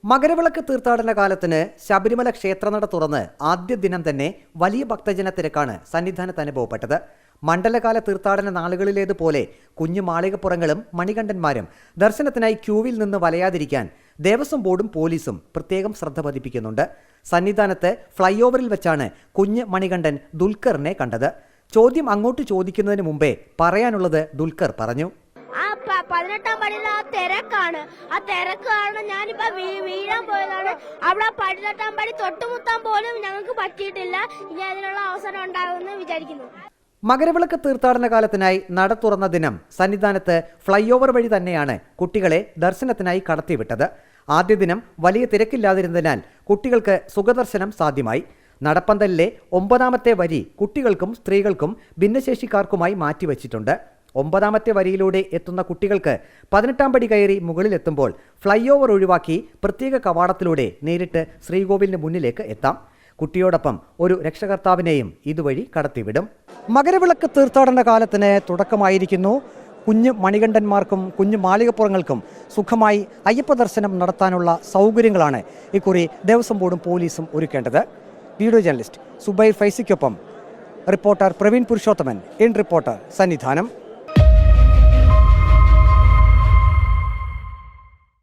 മകരവിളക്ക് തീർത്ഥാടന കാലത്തിന് ശബരിമല ക്ഷേത്രനട തുറന്ന് ആദ്യ ദിനം തന്നെ വലിയ ഭക്തജന തിരക്കാണ് സന്നിധാനത്ത് അനുഭവപ്പെട്ടത്. മണ്ഡലകാല തീർത്ഥാടന നാളുകളിലേതുപോലെ കുഞ്ഞു മാളികപ്പുറങ്ങളും മണികണ്ഠന്മാരും ദർശനത്തിനായി ക്യൂവിൽ നിന്ന് വലയാതിരിക്കാൻ ദേവസ്വം ബോർഡും പോലീസും പ്രത്യേകം ശ്രദ്ധ പതിപ്പിക്കുന്നുണ്ട്. സന്നിധാനത്ത് ഫ്ലൈ ഓവറിൽ വെച്ചാണ് കുഞ്ഞ് മണികണ്ഠൻ ദുൽഖറിനെ കണ്ടത്. ചോദ്യം അങ്ങോട്ട് ചോദിക്കുന്നതിന് മുമ്പേ പറയാനുള്ളത് ദുൽഖർ പറഞ്ഞു. 18ാം പടിയിൽ ആ തിരക്കാണ്. ആ തിരക്ക് കാരണം ഞാനിപ്പോ വീഴാൻ പോയതാണ്. അവിടെ 18ാം പടി തൊട്ടുമുത്താൻ പോലും ഞങ്ങൾക്ക് പറ്റിയിട്ടില്ല. ഇനി അതിനുള്ള അവസരം ഉണ്ടാകുമെന്ന് വിചാരിക്കുന്നു. മകരവിളക്ക് തീർത്ഥാടന കാലത്തിനായി നട തുറന്ന ദിനം സന്നിധാനത്ത് ഫ്ലൈ ഓവർ വഴി തന്നെയാണ് കുട്ടികളെ ദർശനത്തിനായി കടത്തിവിട്ടത്. ആദ്യ ദിനം വലിയ തിരക്കില്ലാതിരുന്നതിനാൽ കുട്ടികൾക്ക് സുഖദർശനം സാധ്യമായി. നടപ്പന്തലിലെ 9ാമത്തെ വരി കുട്ടികൾക്കും സ്ത്രീകൾക്കും ഭിന്നശേഷിക്കാർക്കുമായി മാറ്റിവെച്ചിട്ടുണ്ട്. 9ാമത്തെ വരിയിലൂടെ എത്തുന്ന കുട്ടികൾക്ക് 18ാം പടി കയറി മുകളിലെത്തുമ്പോൾ ഫ്ലൈ ഓവർ ഒഴിവാക്കി പ്രത്യേക കവാടത്തിലൂടെ നേരിട്ട് ശ്രീകോവിലിന് മുന്നിലേക്ക് എത്താം. കുട്ടിയോടൊപ്പം ഒരു രക്ഷകർത്താവിനെയും ഇതുവഴി കടത്തിവിടും. മകരവിളക്ക് തീർത്ഥാടന കാലത്തിന് തുടക്കമായിരിക്കുന്നു. കുഞ്ഞു മണികണ്ഠന്മാർക്കും കുഞ്ഞു മാളികപ്പുറങ്ങൾക്കും സുഖമായി അയ്യപ്പ ദർശനം നടത്താനുള്ള സൗകര്യങ്ങളാണ് ഇക്കുറി ദേവസ്വം ബോർഡും പോലീസും ഒരുക്കേണ്ടത്. വീഡിയോ ജേർണലിസ്റ്റ് സുബൈർ ഫൈസിക്കൊപ്പം reporter Praveen Purushothaman, in reporter, Sannidhanam.